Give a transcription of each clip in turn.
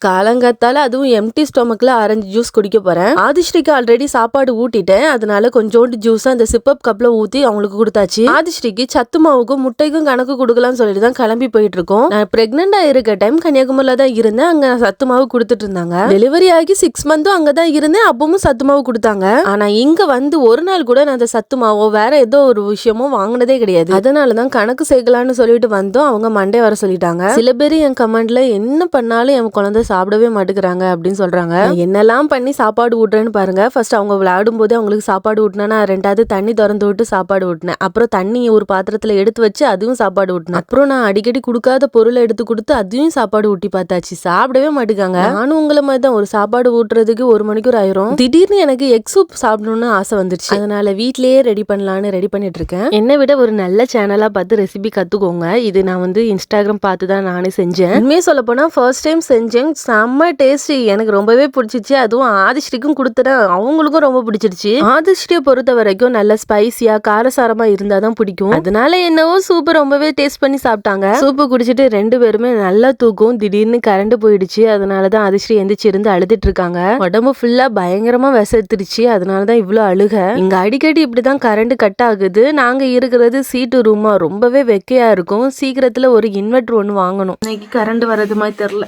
காலங்காத்தால அதுவும் empty ஸ்டொமக்ல orange juice குடிக்க போறேன். ஆதிஸ்ரீக்கு ஆல்ரெடி சாப்பாடு ஊட்டிட்டேன். அதனால கொஞ்சோண்டு ஜூஸ் அந்த சிப்பப் கப்ல ஊத்தி அவங்களுக்கு கொடுத்தாச்சு. ஆதிஸ்ரீக்கு சத்து மாவுக்கும் முட்டைக்கும் கணக்கு கொடுக்கலாம்னு சொல்லிட்டு தான் கிளம்பி போயிட்டு இருக்கோம். நான் பிரெக்னெண்டா இருக்க டைம் கன்னியாகுமரியில தான் இருந்தேன். அங்க சத்து மாவு கொடுத்துட்டு இருந்தாங்க. டெலிவரி ஆகி 6 மந்த்தும் அங்கதான் இருந்தேன். அப்பவும் சத்து மாவு கொடுத்தாங்க. ஆனா இங்க வந்து ஒரு நாள் கூட நான் அந்த சத்து மாவோ வேற ஏதோ ஒரு விஷயமோ வாங்கினதே கிடையாது. அதனாலதான் கணக்கு சேர்க்கலான்னு சொல்லிட்டு வந்தோம். அவங்க மண்டே வர சொல்லிட்டாங்க. சில பேர் என் கமெண்ட்ல என்ன பண்ணாலும் என் குழந்தை சாப்பிடவே மாட்டேங்கிறாங்க அப்படின்னு சொல்றாங்க. என்னெல்லாம் பண்ணி சாப்பாடு ஊட்டுறேன்னு பாருங்க. ஃபர்ஸ்ட் அவங்க விளையாடும் போது அவங்களுக்கு சாப்பாடு ஊட்டினா, ரெண்டாவது தண்ணி திறந்து விட்டு சாப்பாடு ஊட்டினேன். அப்புறம் தண்ணி ஒரு பாத்திரத்துல எடுத்து வச்சு அதுவும் சாப்பாடு ஊட்டினேன். அப்புறம் நான் அடிக்கடி கொடுக்காத பொருளை எடுத்து கொடுத்து அதையும் சாப்பாடு ஊட்டி பார்த்தாச்சு. சாப்பிடவே மாட்டேங்காங்க. நானும் உங்களை மாதிரி தான் ஒரு சாப்பாடு ஊட்டுறதுக்கு 1 மணிக்கூர் ஆயிரும். திடீர்னு எனக்கு எக் சூப் சாப்பிடணும்னு ஆசை வந்துருச்சு. அதனால வீட்லயே ரெடி பண்ணலான்னு ரெடி பண்ணிட்டு இருக்கேன். என்னை விட ஒரு நல்ல சேனலா பார்த்து ரெசிபி கத்துக்கோங்க. இது நான் வந்து இன்ஸ்டாகிராம் பார்த்து தான் நானே செஞ்சேன். உண்மையே சொல்ல போனா ஃபர்ஸ்ட் டைம் செஞ்சேன். செம்ம டேஸ்டி, எனக்கு ரொம்பவே பிடிச்சிச்சு. அதுவும் ஆதிஸ்ரீக்கும் கொடுத்துட்டேன். அவங்களுக்கும் ரொம்ப பிடிச்சிருச்சு. ஆதிஸ்ரீயை பொறுத்த வரைக்கும் நல்ல ஸ்பைசியா காரசாரமா இருந்தாதான் பிடிக்கும். அதனால என்னவோ சூப்பு ரொம்பவே டேஸ்ட் பண்ணி சாப்பிட்டாங்க. சூப்பு குடிச்சிட்டு 2 பேருமே நல்லா தூக்கும். திடீர்னு கரண்ட் போயிடுச்சு. அதனாலதான் ஆதிஸ்ரீ எந்திரிச்சு இருந்து அழுதுட்டு இருக்காங்க. உடம்பு ஃபுல்லா பயங்கரமா விசத்துருச்சு. அதனாலதான் இவ்வளவு அழுக. இங்க அடிக்கடி இப்படிதான் கரண்ட் கட் ஆகுது. நாங்க இருக்கிறது சீட்டு ரூமா, ரொம்பவே வெக்கையா இருக்கும். சீக்கிரத்துல ஒரு இன்வெர்டர் ஒன்று வாங்கணும். இன்னைக்கு கரண்ட் வர்றது மாதிரி தெரியல.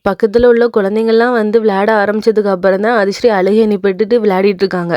பக்கத்துல உள்ள குழந்தைங்கள்லாம் வந்து விளையாட ஆரம்பிச்சதுக்கு அப்புறம் தான் அதிஸ்ரீ அழுகை நிப்பட்டுட்டு விளையாடிட்டு இருக்காங்க.